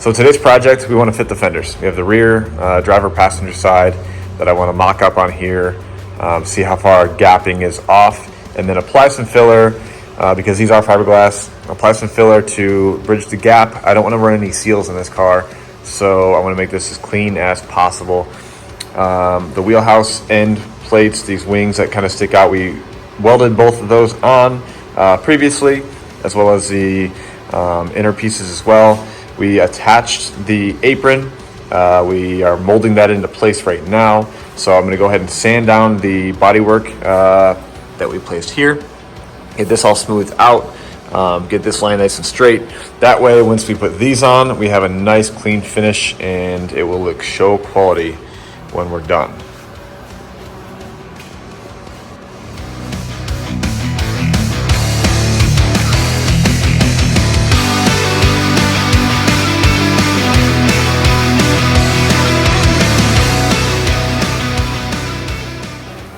So today's project, we want to fit the fenders. We have the rear driver passenger side that I want to mock up on here, see how far our gapping is off, and then apply some filler because these are fiberglass. Apply some filler to bridge the gap. I don't want to run any seals in this car, so I want to make this as clean as possible. The wheelhouse end plates, these wings that kind of stick out, we welded both of those on previously, as well as the inner pieces as well. We attached the apron. We are molding that into place right now. So I'm going to go ahead and sand down the bodywork that we placed here. Get this all smoothed out. Get this line nice and straight. That way, once we put these on, we have a nice clean finish and it will look show quality when we're done.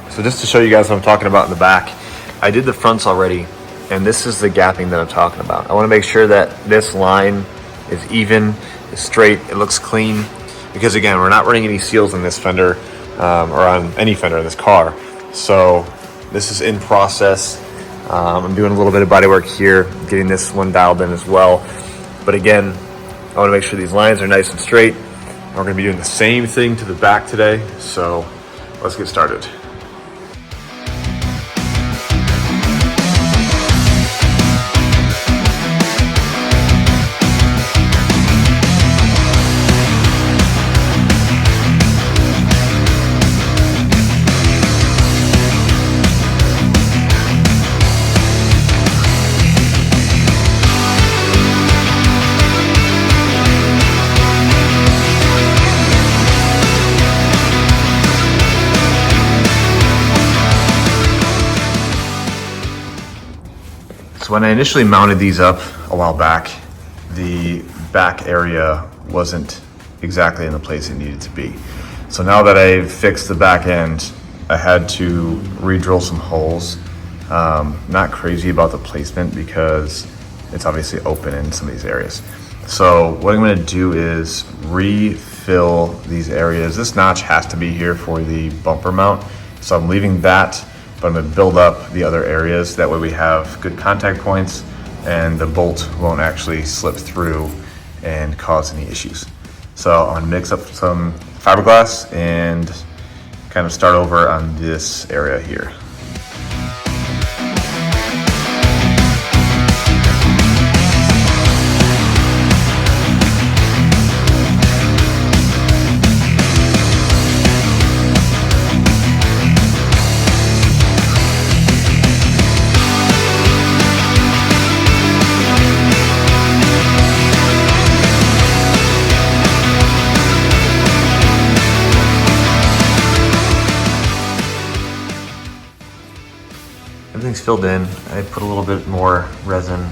So just to show you guys what I'm talking about in the back, I did the fronts already, and this is the gapping that I'm talking about. I want to make sure that this line is even, is straight, it looks clean, because again, we're not running any seals in this fender or on any fender in this car. So this is in process. I'm doing a little bit of body work here, getting this one dialed in as well. But again, I want to make sure these lines are nice and straight. We're going to be doing the same thing to the back today, so let's get started. So when I initially mounted these up a while back, the back area wasn't exactly in the place it needed to be. So now that I've fixed the back end, I had to re-drill some holes. Not crazy about the placement because it's obviously open in some of these areas. So what I'm gonna do is refill these areas. This notch has to be here for the bumper mount. So I'm leaving that, but I'm gonna build up the other areas. That way we have good contact points and the bolt won't actually slip through and cause any issues. So I'm gonna mix up some fiberglass and kind of start over on this area here. Everything's filled in. I put a little bit more resin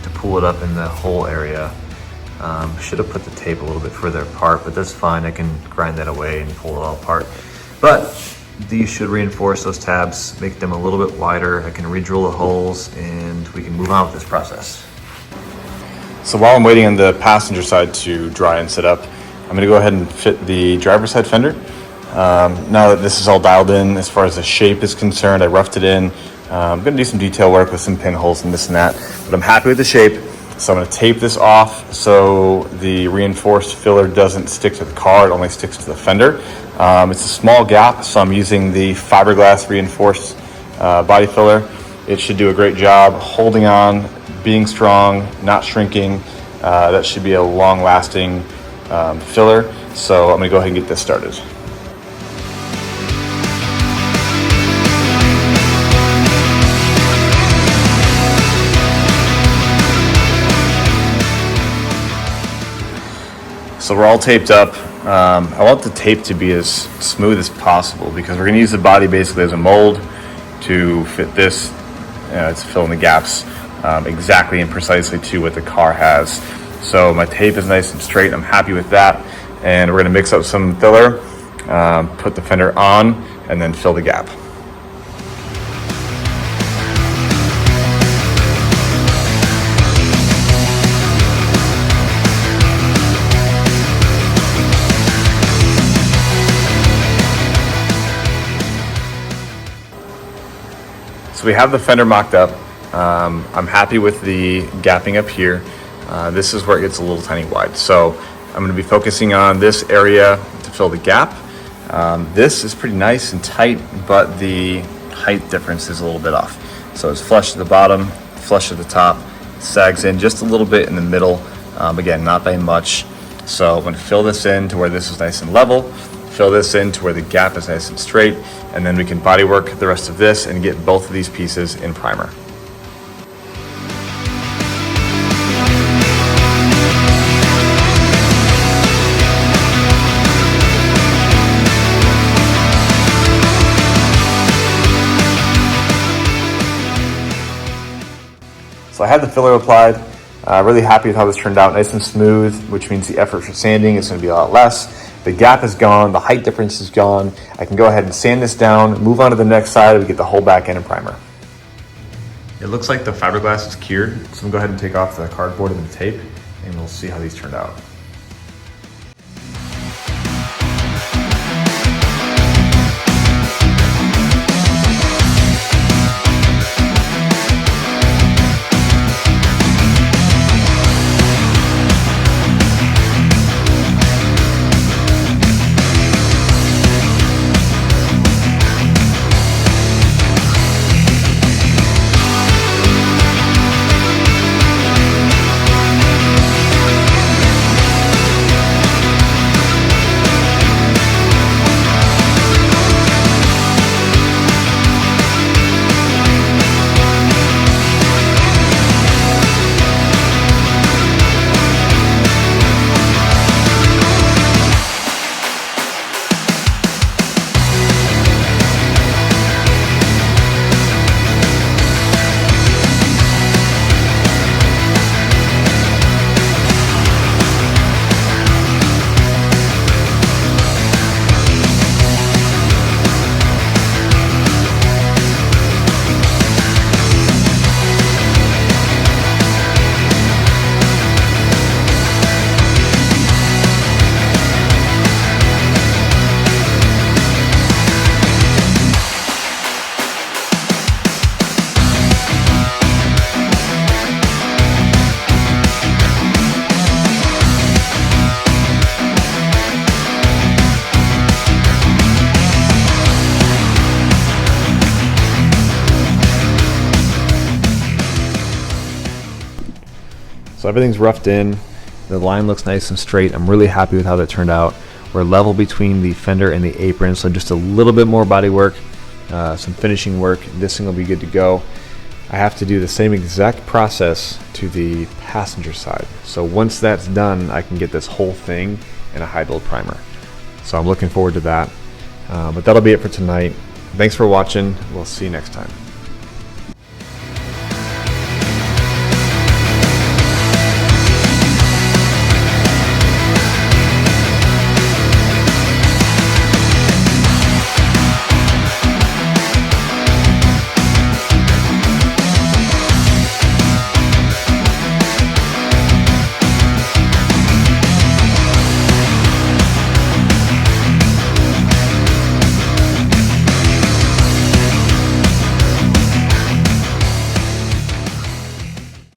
to pull it up in the whole area. Should have put the tape a little bit further apart, but that's fine. I can grind that away and pull it all apart. But these should reinforce those tabs, make them a little bit wider. I can re-drill the holes and we can move on with this process. So while I'm waiting on the passenger side to dry and set up, I'm gonna go ahead and fit the driver's side fender. Now that this is all dialed in, as far as the shape is concerned, I roughed it in. I'm gonna do some detail work with some pinholes and this and that, but I'm happy with the shape. So I'm gonna tape this off so the reinforced filler doesn't stick to the car, it only sticks to the fender. It's a small gap, so I'm using the fiberglass reinforced body filler. It should do a great job holding on, being strong, not shrinking. That should be a long-lasting filler. So I'm gonna go ahead and get this started. So we're all taped up. I want the tape to be as smooth as possible because we're gonna use the body basically as a mold to fit this. It's filling the gaps exactly and precisely to what the car has. So my tape is nice and straight. I'm happy with that. And we're gonna mix up some filler, put the fender on, and then fill the gap. we have the fender mocked up. I'm happy with the gapping up here. This is where it gets a little tiny wide. So I'm going to be focusing on this area to fill the gap. This is pretty nice and tight, but the height difference is a little bit off. So it's flush at the bottom, flush at the top, sags in just a little bit in the middle. Again, not by much. So I'm going to fill this in to where this is nice and level, fill this in to where the gap is nice and straight, and then we can bodywork the rest of this and get both of these pieces in primer. So I had the filler applied, really happy with how this turned out, nice and smooth, which means the effort for sanding is going to be a lot less. The gap is gone, the height difference is gone. I can go ahead and sand this down, move on to the next side, and we get the whole back end in primer. It looks like the fiberglass is cured, so I'm going to go ahead and take off the cardboard and the tape, and we'll see how these turned out. So everything's roughed in, the line looks nice and straight. I'm really happy with how that turned out. We're level between the fender and the apron, so just a little bit more body work, some finishing work. This thing will be good to go. I have to do the same exact process to the passenger side. So once that's done, I can get this whole thing in a high build primer. So I'm looking forward to that. But that'll be it for tonight. Thanks for watching. We'll see you next time.